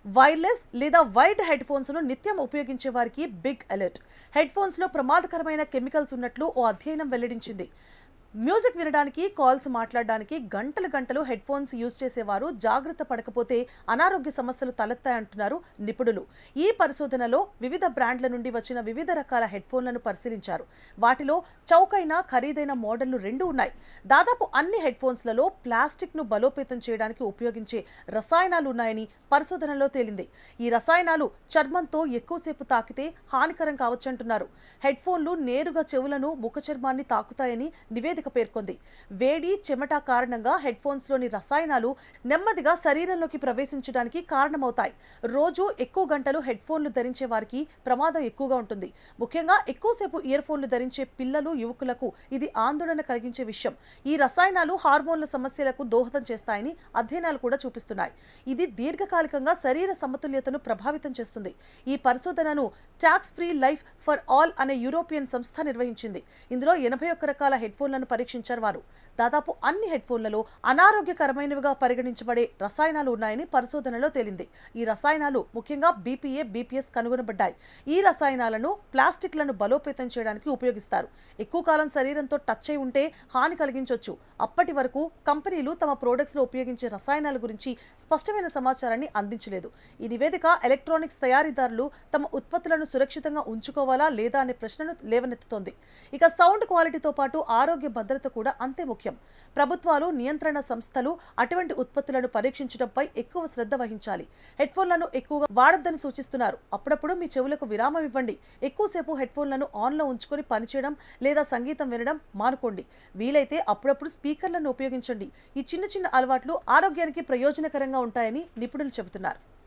Wireless లేదా wired head phones ను నిత్యం ఉపయోగించే వారికి బిగ్ అలర్ట్. హెడ్ ఫోన్స్ లో ప్రమాదకరమైన కెమికల్స్ ఉన్నట్లు ఓ అధ్యయనం వెల్లడించింది. మ్యూజిక్ వినడానికి, కాల్స్ మాట్లాడడానికి గంటలు గంటలు హెడ్ ఫోన్స్ యూజ్ చేసేవారు జాగ్రత్త పడకపోతే అనారోగ్య సమస్యలు తలెత్తాయంటున్నారు నిపుణులు. ఈ పరిశోధనలో వివిధ బ్రాండ్ల నుండి వచ్చిన వివిధ రకాల హెడ్ ఫోన్లను పరిశీలించారు. వాటిలో చౌకైన, ఖరీదైన మోడళ్లు రెండు ఉన్నాయి. దాదాపు అన్ని హెడ్ ఫోన్స్లలో ప్లాస్టిక్ ను బలోపేతం చేయడానికి ఉపయోగించే రసాయనాలు ఉన్నాయని పరిశోధనలో తేలింది. ఈ రసాయనాలు చర్మంతో ఎక్కువసేపు తాకితే హానికరం కావచ్చంటున్నారు. హెడ్ ఫోన్లు నేరుగా చెవులను, ముఖ చర్మాన్ని తాకుతాయని నివేదిక పేర్కొంది. వేడి, చెమట కారణంగా హెడ్ ఫోన్స్ లోని రసాయనాలు నెమ్మదిగా శరీరంలోకి ప్రవేశించడానికి కారణమవుతాయి. రోజు ఎక్కువ గంటలు హెడ్ ఫోన్లు ధరించే వారికి ప్రమాదం ఎక్కువగా ఉంటుంది. ముఖ్యంగా ఎక్కువసేపు ఇయర్ ఫోన్లు ధరించే పిల్లలు, యువకులకు ఇది ఆందోళన కలిగించే విషయం. ఈ రసాయనాలు హార్మోన్ల సమస్యలకు దోహదం చేస్తాయని అధ్యయనాలు కూడా చూపిస్తున్నాయి. ఇది దీర్ఘకాలికంగా శరీర సమతుల్యతను ప్రభావితం చేస్తుంది. ఈ పరిశోధనను tax free life for all అనే యూరోపియన్ సంస్థ నిర్వహించింది. ఇందులో 81 రకాల హెడ్ ఫోన్లను పరీక్షించారు వారు. దాదాపు అన్ని హెడ్ ఫోన్లలో అనారోగ్యకరమైనవిగా పరిగణించబడే రసాయనాలు ఉన్నాయని పరిశోధనలో తేలింది. ఈ రసాయనాలు ముఖ్యంగా బీపీఏ, బీపీఎస్ కనుగొనబడ్డాయి. ఈ రసాయనాలను ప్లాస్టిక్లను బలోపేతం చేయడానికి ఉపయోగిస్తారు. ఎక్కువ కాలం శరీరంతో టచ్ అయి ఉంటే హాని కలిగించవచ్చు. అప్పటి వరకు కంపెనీలు తమ ప్రొడక్ట్స్ లో ఉపయోగించే రసాయనాల గురించి స్పష్టమైన సమాచారాన్ని అందించలేదు. ఈ నివేదిక ఎలక్ట్రానిక్స్ తయారీదారులు తమ ఉత్పత్తులను సురక్షితంగా ఉంచుకోవాలా లేదా అనే ప్రశ్నను లేవనెత్తుతోంది. ఇక సౌండ్ క్వాలిటీతో పాటు ఆరోగ్య భద్రత కూడా అంతే ముఖ్యం. ప్రభుత్వాలు, నియంత్రణ సంస్థలు అటువంటి ఉత్పత్తులను పరీక్షించడంపై ఎక్కువ శ్రద్ధ వహించాలి. హెడ్ ఫోన్లను ఎక్కువగా వాడొద్దని సూచిస్తున్నారు. అప్పుడప్పుడు మీ చెవులకు విరామం ఇవ్వండి. ఎక్కువసేపు హెడ్ ఫోన్లను ఆన్లో ఉంచుకొని పనిచేయడం లేదా సంగీతం వినడం మానుకోండి. వీలైతే అప్పుడప్పుడు స్పీకర్లను ఉపయోగించండి. ఈ చిన్న చిన్న అలవాట్లు ఆరోగ్యానికి ప్రయోజనకరంగా ఉంటాయని నిపుణులు చెబుతున్నారు.